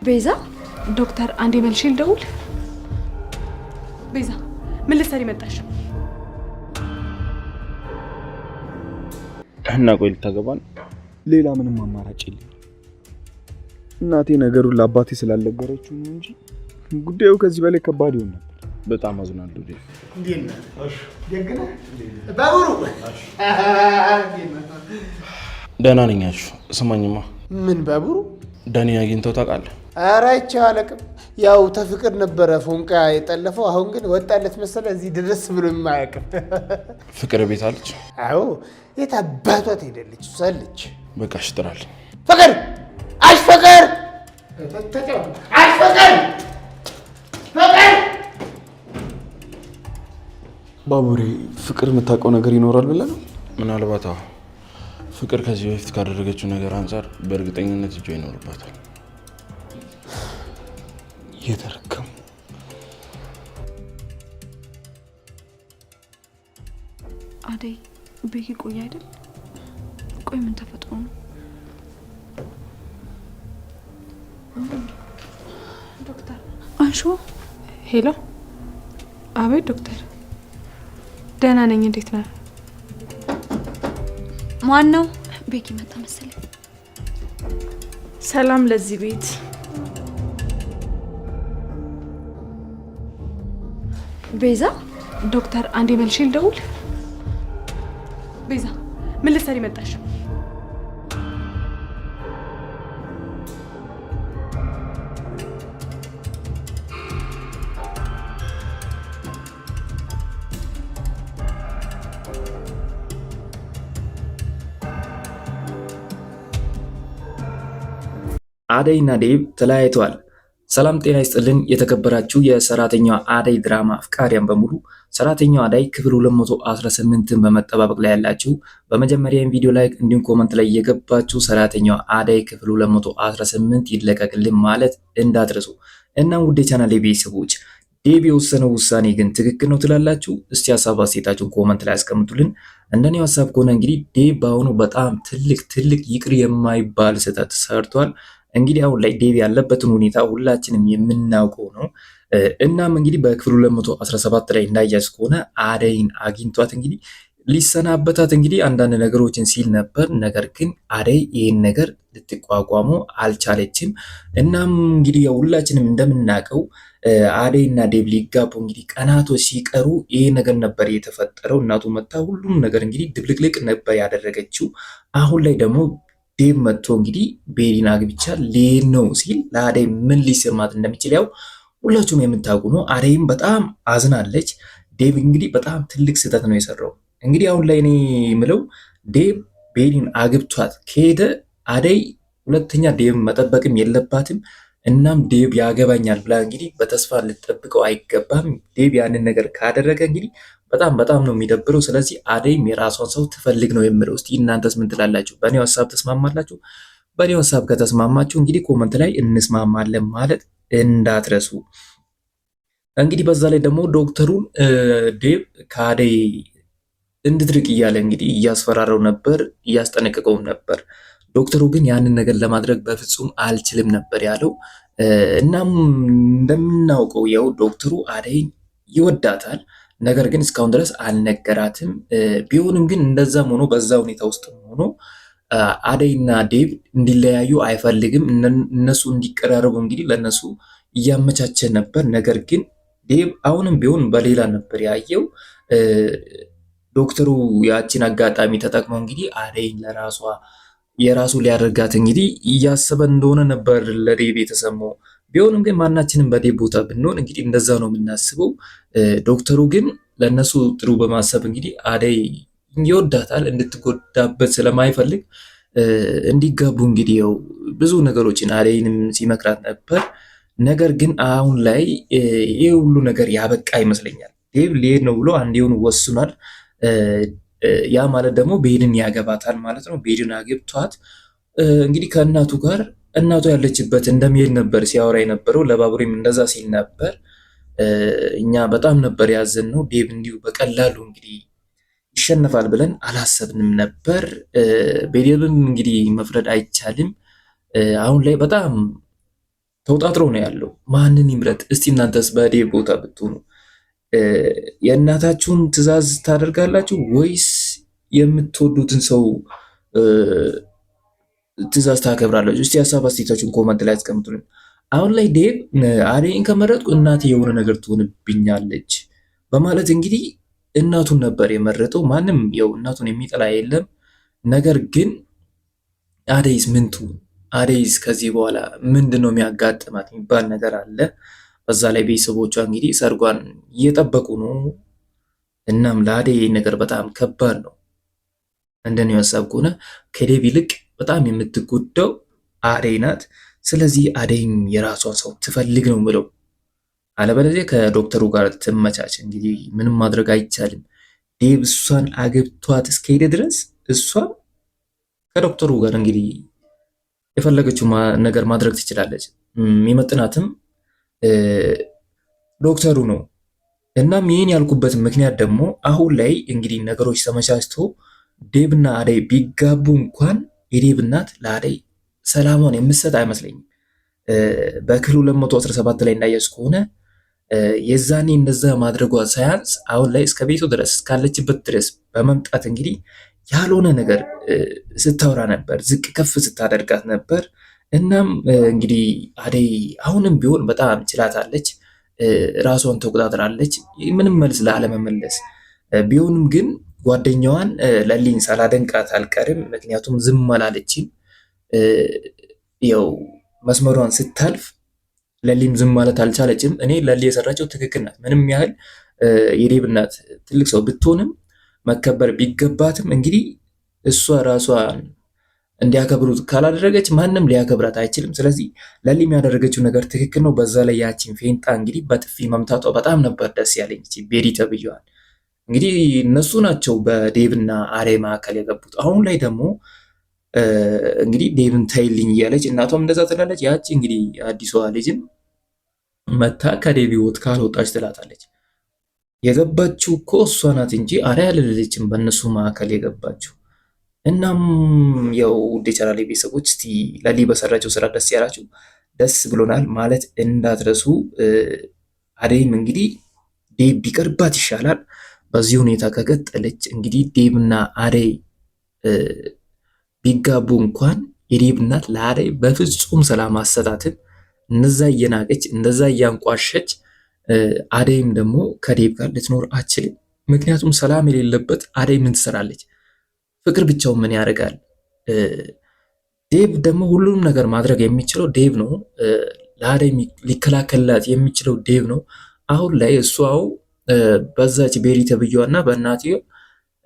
ቤዛ ዶክተር አንዴ መልሼ ልደውል። ቤዛ ምን ልትሰሪ መጣሽ? እና ቆይ ልታገባን? ሌላ ምንም አማራጭ የለም። እናቴ ነገሩን ለአባቴ ስላልነገረችው ነው እንጂ ጉዳዩ ከዚህ በላይ ከባድ ይሆን ነበር። በጣም አዝናለሁ። ደህና ነኝ። ስማኝማ። ምን ባቡሩ? ዳኒ አግኝተው ታውቃለህ? ኧረ አይቼው አላውቅም። ያው ተፍቅር ነበረ ፎንቃ የጠለፈው። አሁን ግን ወጣለት መሰለ እዚህ ድረስ ብሎ የማያውቅም። ፍቅር ቤት አለች? አዎ የት አባቷ ትሄዳለች? እሷ አለች። በቃ እሺ ጥራልኝ። ፍቅር አሽፈቅር አሽፈቅር ፍቅር። ባቡሬ ፍቅር የምታውቀው ነገር ይኖራል ብለህ ነው? ምናልባት ፍቅር ከዚህ በፊት ካደረገችው ነገር አንጻር በእርግጠኝነት እጇ ይኖርባታል። የተረከሙ አደይ ቤኪ ቆይ አይደል? ቆይ ምን ተፈጥሮ ነው? ዶክተር አንሹ። ሄሎ። አቤት ዶክተር። ደህና ነኝ። እንዴት ነህ? ማን ነው? ቤኪ መጣ መሰለኝ። ሰላም ለዚህ ቤት። ቤዛ ዶክተር አንዴ መልሼ ልደውል። ቤዛ ምን ልትሰሪ መጣሽ? አደይ እና ዴቭ ተለያይተዋል። ሰላም ጤና ይስጥልን። የተከበራችሁ የሰራተኛዋ አደይ ድራማ አፍቃሪያን በሙሉ ሰራተኛዋ አደይ ክፍል 218ን በመጠባበቅ ላይ ያላችሁ በመጀመሪያም ቪዲዮ ላይክ እንዲሁም ኮመንት ላይ የገባችሁ ሰራተኛዋ አደይ ክፍል 218 ይለቀቅልን ማለት እንዳትረሱ። እናም ውድ የቻናሌ ቤተሰቦች ዴቭ የወሰነው ውሳኔ ግን ትክክል ነው ትላላችሁ? እስቲ ሀሳብ አስተያየታችሁን ኮመንት ላይ አስቀምጡልን። እንደኔ ሀሳብ ከሆነ እንግዲህ ዴቭ በአሁኑ በጣም ትልቅ ይቅር የማይባል ስህተት ሰርቷል። እንግዲህ አሁን ላይ ዴቭ ያለበትን ሁኔታ ሁላችንም የምናውቀው ነው። እናም እንግዲህ በክፍል 217 ላይ እንዳያዝ ከሆነ አደይን አግኝቷት እንግዲህ ሊሰናበታት እንግዲህ አንዳንድ ነገሮችን ሲል ነበር። ነገር ግን አደይ ይህን ነገር ልትቋቋሙ አልቻለችም። እናም እንግዲህ ሁላችንም እንደምናውቀው አደይ እና ዴቭ ሊጋቡ እንግዲህ ቀናቶች ሲቀሩ ይሄ ነገር ነበር የተፈጠረው። እናቱ መታ ሁሉም ነገር እንግዲህ ድብልቅልቅ ነበር ያደረገችው። አሁን ላይ ደግሞ ዴቭ መጥቶ እንግዲህ ቤሪን አግብቻ ልሄድ ነው ሲል ለአደይ ምን ሊሰማት እንደሚችል ያው ሁላችሁም የምታውቁ ነው። አደይም በጣም አዝናለች። ዴቭ እንግዲህ በጣም ትልቅ ስህተት ነው የሰራው። እንግዲህ አሁን ላይ እኔ የምለው ዴቭ ቤሪን አግብቷት ከሄደ አደይ ሁለተኛ ዴቭ መጠበቅም የለባትም። እናም ዴቭ ያገባኛል ብላ እንግዲህ በተስፋ ልትጠብቀው አይገባም። ዴቭ ያንን ነገር ካደረገ እንግዲህ በጣም ነው የሚደብረው። ስለዚህ አደይም የራሷን ሰው ትፈልግ ነው የምለው። እስቲ እናንተስ ምን ትላላችሁ? በእኔው ሀሳብ ተስማማላችሁ? በእኔው ሀሳብ ከተስማማችሁ እንግዲህ ኮመንት ላይ እንስማማለን ማለት እንዳትረሱ። እንግዲህ በዛ ላይ ደግሞ ዶክተሩን ዴቭ ከአደይ እንድትርቅ እያለ እንግዲህ እያስፈራረው ነበር፣ እያስጠነቀቀውም ነበር። ዶክተሩ ግን ያንን ነገር ለማድረግ በፍጹም አልችልም ነበር ያለው። እናም እንደምናውቀው ያው ዶክተሩ አደይን ይወዳታል። ነገር ግን እስካሁን ድረስ አልነገራትም። ቢሆንም ግን እንደዛም ሆኖ በዛ ሁኔታ ውስጥ ሆኖ አደይና ዴቭ እንዲለያዩ አይፈልግም። እነሱ እንዲቀራረቡ እንግዲህ ለነሱ እያመቻቸ ነበር። ነገር ግን ዴቭ አሁንም ቢሆን በሌላ ነበር ያየው። ዶክተሩ ያችን አጋጣሚ ተጠቅሞ እንግዲህ አደይን ለራሷ የራሱ ሊያደርጋት እንግዲህ እያሰበ እንደሆነ ነበር ለዴቭ የተሰማው። ቢሆንም ግን ማናችንም በዴቭ ቦታ ብንሆን እንግዲህ እንደዛ ነው የምናስበው። ዶክተሩ ግን ለነሱ ጥሩ በማሰብ እንግዲህ አደይ ይወዳታል፣ እንድትጎዳበት ስለማይፈልግ እንዲጋቡ እንግዲህ ያው ብዙ ነገሮችን አደይንም ሲመክራት ነበር። ነገር ግን አሁን ላይ ይህ ሁሉ ነገር ያበቃ ይመስለኛል። ዴቭ ሊሄድ ነው ብሎ አንዴውን ወስኗል። ያ ማለት ደግሞ ቤድን ያገባታል ማለት ነው። ቤድን አግብቷት እንግዲህ ከእናቱ ጋር እናቱ ያለችበት እንደሚሄድ ነበር ሲያወራ የነበረው። ለባቡሬም እንደዛ ሲል ነበር። እኛ በጣም ነበር ያዘን ነው። ዴቭ እንዲሁ በቀላሉ እንግዲህ ይሸነፋል ብለን አላሰብንም ነበር። በዴቭም እንግዲህ መፍረድ አይቻልም። አሁን ላይ በጣም ተውጣጥሮ ነው ያለው። ማንን ይምረጥ እስቲ? እናንተስ በዴቭ ቦታ ብትሆኑ የእናታችሁን ትዕዛዝ ታደርጋላችሁ ወይስ የምትወዱትን ሰው ትዕዛዝ ታከብራላችሁ? እስቲ ሀሳብ አስተያየታችሁን ኮመንት ላይ አስቀምጡልን። አሁን ላይ ዴቭ አደይን ከመረጥኩ እናቴ የሆነ ነገር ትሆንብኛለች በማለት እንግዲህ እናቱን ነበር የመረጠው። ማንም ያው እናቱን የሚጠላ የለም። ነገር ግን አደይስ ምን ትሁን? አደይስ ከዚህ በኋላ ምንድን ነው የሚያጋጥማት የሚባል ነገር አለ። በዛ ላይ ቤተሰቦቿ እንግዲህ ሰርጓን እየጠበቁ ነው። እናም ለአደይ ነገር በጣም ከባድ ነው። እንደኔ ሀሳብ ከሆነ ከዴቭ ይልቅ በጣም የምትጎዳው አደይ ናት። ስለዚህ አደይም የራሷን ሰው ትፈልግ ነው ብለው፣ አለበለዚያ ከዶክተሩ ጋር ትመቻች። እንግዲህ ምንም ማድረግ አይቻልም። ዴቭ እሷን አግብቷት እስከሄደ ድረስ እሷን ከዶክተሩ ጋር እንግዲህ የፈለገችው ነገር ማድረግ ትችላለች። የሚመጥናትም ዶክተሩ ነው። እናም ይህን ያልኩበት ምክንያት ደግሞ አሁን ላይ እንግዲህ ነገሮች ተመቻችቶ ዴቭና አደይ ቢጋቡ እንኳን የዴቭ እናት ለአደይ ሰላሟን የምትሰጥ አይመስለኝም። በክፍል 217 ላይ እንዳየች ከሆነ የዛኔ እንደዛ ማድረጓ ሳያንስ አሁን ላይ እስከ ቤቱ ድረስ እስካለችበት ድረስ በመምጣት እንግዲህ ያልሆነ ነገር ስታወራ ነበር፣ ዝቅ ከፍ ስታደርጋት ነበር። እናም እንግዲህ አደይ አሁንም ቢሆን በጣም ችላታለች፣ ራሷን ተቆጣጥራለች፣ ምንም መልስ ላለመመለስ። ቢሆንም ግን ጓደኛዋን ለሊን ሳላደንቃት አልቀርም። ምክንያቱም ዝም አላለችም። ያው መስመሯን ስታልፍ ለሊም ዝም ማለት አልቻለችም። እኔ ለሊ የሰራቸው ትክክል ናት። ምንም ያህል የዴቭ እናት ትልቅ ሰው ብትሆንም መከበር ቢገባትም እንግዲህ እሷ ራሷን እንዲያከብሩት ካላደረገች ማንም ሊያከብራት አይችልም። ስለዚህ ለሊም ያደረገችው ነገር ትክክል ነው። በዛ ላይ ያቺን ፌንጣ እንግዲህ በጥፊ መምታቷ በጣም ነበር ደስ ያለኝ። ቤሪ ተብየዋል። እንግዲህ እነሱ ናቸው በዴቭና አደይ መካከል የገቡት። አሁን ላይ ደግሞ እንግዲህ ዴቭን ተይልኝ እያለች እናቷም እንደዛ ትላለች። ያቺ እንግዲህ አዲሷ ልጅም መታ ከዴቭ ሕይወት ካልወጣች ትላታለች። የገባችው እኮ እሷ ናት እንጂ አደይ አልልችም በእነሱ መካከል የገባችው። እናም ያው ውድ የቻናሌ ቤተሰቦች እስቲ ለሊ በሰራቸው ስራ ደስ ያላችሁ ደስ ብሎናል ማለት እንዳትረሱ። አደይም እንግዲህ ዴቭ ቢቀርባት ይሻላል። በዚህ ሁኔታ ከቀጠለች እንግዲህ ዴቭና አደይ ቢጋቡ እንኳን የዴቭ እናት ለአደይ በፍጹም ሰላም አሰጣትም። እነዛ እየናቀች እንደዛ እያንቋሸች አደይም ደግሞ ከዴቭ ጋር ልትኖር አችልም። ምክንያቱም ሰላም የሌለበት አደይ ምን ትሰራለች? ፍቅር ብቻው ምን ያደርጋል? ዴቭ ደግሞ ሁሉንም ነገር ማድረግ የሚችለው ዴቭ ነው። ለአደይ ሊከላከልላት የሚችለው ዴቭ ነው። አሁን ላይ እሷው በዛች ቤሪ ተብዬዋና በእናትዮ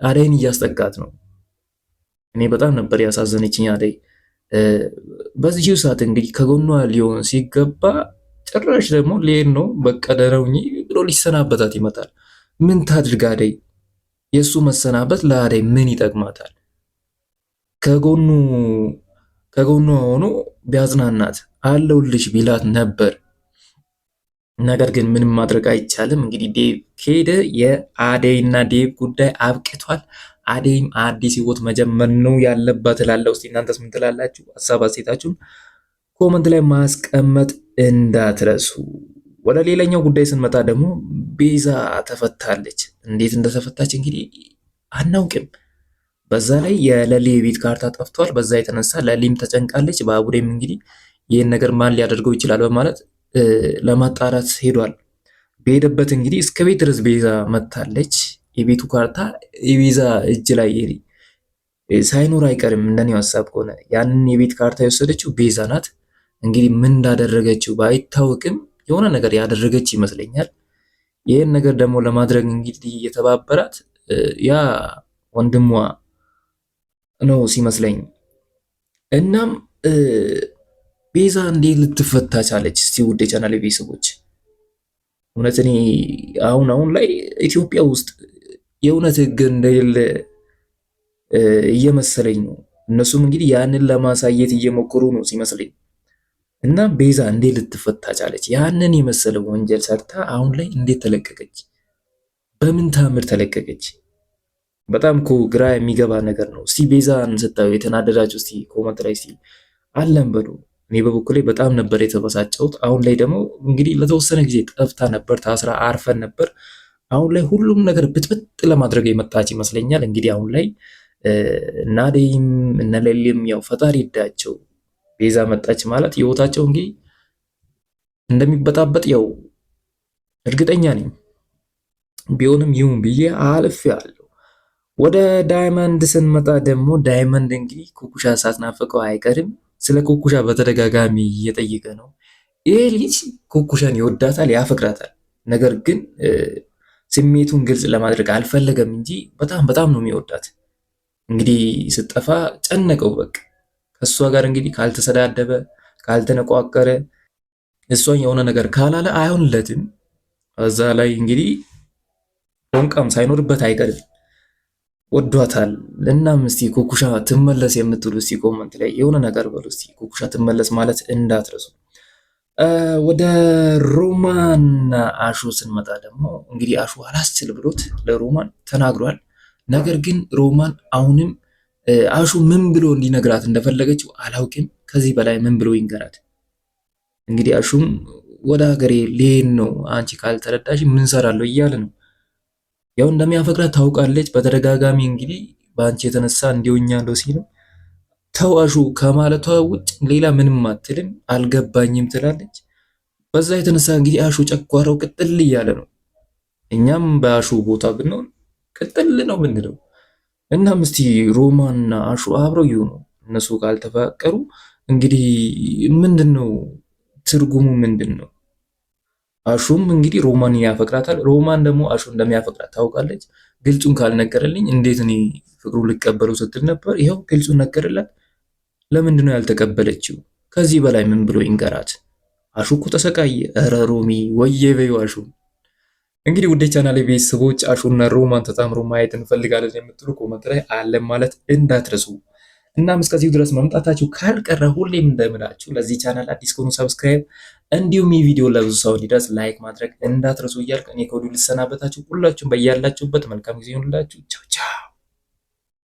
አደይን እያስጠጋት ነው። እኔ በጣም ነበር ያሳዘነችኝ አደይ። በዚሁ ሰዓት እንግዲህ ከጎኗ ሊሆን ሲገባ ጭራሽ ደግሞ ሌን ነው በቃ ደረውኝ ብሎ ሊሰናበታት ይመጣል። ምን ታድርግ አደይ? የእሱ መሰናበት ለአደይ ምን ይጠቅማታል? ከጎኗ ሆኖ ቢያዝናናት አለውልሽ ቢላት ነበር። ነገር ግን ምንም ማድረግ አይቻልም። እንግዲህ ዴቭ ከሄደ የአደይና ዴቭ ጉዳይ አብቅቷል። አደይም አዲስ ህይወት መጀመር ነው ያለባት እላለሁ። እስቲ እናንተስ ምን ትላላችሁ? ሀሳብ አስተያየታችሁን ኮመንት ላይ ማስቀመጥ እንዳትረሱ። ወደ ሌላኛው ጉዳይ ስንመጣ ደግሞ ቤዛ ተፈታለች። እንዴት እንደተፈታች እንግዲህ አናውቅም። በዛ ላይ የለሊ የቤት ካርታ ጠፍቷል። በዛ የተነሳ ለሊም ተጨንቃለች። ባቡሬም እንግዲህ ይህን ነገር ማን ሊያደርገው ይችላል በማለት ለማጣራት ሄዷል። በሄደበት እንግዲህ እስከ ቤት ድረስ ቤዛ መታለች። የቤቱ ካርታ የቤዛ እጅ ላይ ሳይኖር አይቀርም። እንደኔው ሀሳብ ከሆነ ያንን የቤት ካርታ የወሰደችው ቤዛ ናት። እንግዲህ ምን እንዳደረገችው ባይታወቅም የሆነ ነገር ያደረገች ይመስለኛል። ይህን ነገር ደግሞ ለማድረግ እንግዲህ የተባበራት ያ ወንድሟ ነው ሲመስለኝ። እናም ቤዛ እንዴት ልትፈታ ቻለች? እስቲ ውድ የቻናል ቤተሰቦች እውነት እኔ አሁን ላይ ኢትዮጵያ ውስጥ የእውነት ህግ እንደሌለ እየመሰለኝ ነው። እነሱም እንግዲህ ያንን ለማሳየት እየሞከሩ ነው ሲመስለኝ። እና ቤዛ እንዴት ልትፈታ ቻለች? ያንን የመሰለ ወንጀል ሰርታ አሁን ላይ እንዴት ተለቀቀች? በምን ታምር ተለቀቀች? በጣም እኮ ግራ የሚገባ ነገር ነው። እስቲ ቤዛን ስታዩ የተናደዳችሁ እስቲ ኮመንት ላይ እስቲ አለን በሉ። እኔ በበኩሌ በጣም ነበር የተበሳጨሁት። አሁን ላይ ደግሞ እንግዲህ ለተወሰነ ጊዜ ጠፍታ ነበር፣ ታስራ አርፈን ነበር። አሁን ላይ ሁሉም ነገር ብጥብጥ ለማድረግ የመጣች ይመስለኛል። እንግዲህ አሁን ላይ እነ አደይም እነ ሌሊም ያው ፈጣሪ ይዳቸው ቤዛ መጣች ማለት ህይወታቸው እንግዲህ እንደሚበጣበጥ ያው እርግጠኛ ነኝ። ቢሆንም ይሁን ብዬ አልፌያለሁ። ወደ ዳይመንድ ስንመጣ ደግሞ ዳይመንድ እንግዲህ ኩኩሻ ሳትናፍቀው አይቀርም። ስለ ኩኩሻ በተደጋጋሚ እየጠየቀ ነው። ይሄ ልጅ ኩኩሻን ይወዳታል፣ ያፈቅራታል። ነገር ግን ስሜቱን ግልጽ ለማድረግ አልፈለገም እንጂ በጣም በጣም ነው የሚወዳት። እንግዲህ ስጠፋ ጨነቀው። በቃ ከእሷ ጋር እንግዲህ ካልተሰዳደበ ካልተነቋቀረ እሷን የሆነ ነገር ካላለ አይሆንለትም። እዛ ላይ እንግዲህ ፎንቃም ሳይኖርበት አይቀርም። ወዷታል። እናም እስቲ ኩኩሻ ትመለስ የምትሉ እስቲ ኮመንት ላይ የሆነ ነገር በሉ እስቲ። ኩኩሻ ትመለስ ማለት እንዳትረሱ። ወደ ሮማንና አሹ ስንመጣ ደግሞ እንግዲህ አሹ አላስችል ብሎት ለሮማን ተናግሯል። ነገር ግን ሮማን አሁንም አሹ ምን ብሎ እንዲነግራት እንደፈለገችው አላውቅም። ከዚህ በላይ ምን ብሎ ይንገራት? እንግዲህ አሹም ወደ ሀገሬ ልሄድ ነው፣ አንቺ ካልተረዳሽ ምን ሰራለሁ እያለ ነው። ያው እንደሚያፈቅራት ታውቃለች። በተደጋጋሚ እንግዲህ በአንቺ የተነሳ እንዲሆኛለሁ ሲልም ተው አሹ ከማለቷ ውጭ ሌላ ምንም አትልም። አልገባኝም ትላለች። በዛ የተነሳ እንግዲህ አሹ ጨጓራው ቅጥል እያለ ነው። እኛም በአሹ ቦታ ብንሆን ቅጥል ነው ምንለው። እናም እስቲ ሮማንና አሹ አብረው ይሁኑ። እነሱ ካልተፋቀሩ እንግዲህ ምንድነው ትርጉሙ? ምንድነው? አሹም እንግዲህ ሮማን ያፈቅራታል። ሮማን ደግሞ አሹ እንደሚያፈቅራት ታውቃለች። ግልጹን ካልነገረልኝ እንዴት እኔ ፍቅሩ ልቀበለው ስትል ነበር። ይኸው ግልጹን ነገረላት። ለምንድን ነው ያልተቀበለችው? ከዚህ በላይ ምን ብሎ ይንገራት? አሹ እኮ ተሰቃየ። ኧረ ሮሚ ወየ በይው አሹ። እንግዲህ ውዴ ቻናሌ ቤተሰቦች አሹና ሮማን ተጣምሮ ማየት እንፈልጋለን የምትሉ ኮመንት ላይ አለን ማለት እንዳትረሱ። እናም እስከዚሁ ድረስ መምጣታችሁ ካልቀረ ሁሌም እንደምላችሁ ለዚህ ቻናል አዲስ ከሆኑ ሰብስክራይብ፣ እንዲሁም ይህ ቪዲዮ ለብዙ ሰው እንዲደርስ ላይክ ማድረግ እንዳትረሱ እያልኩ እኔ ከወዲሁ ልሰናበታችሁ። ሁላችሁም በያላችሁበት መልካም ጊዜ ይሁንላችሁ። ቻው ቻው።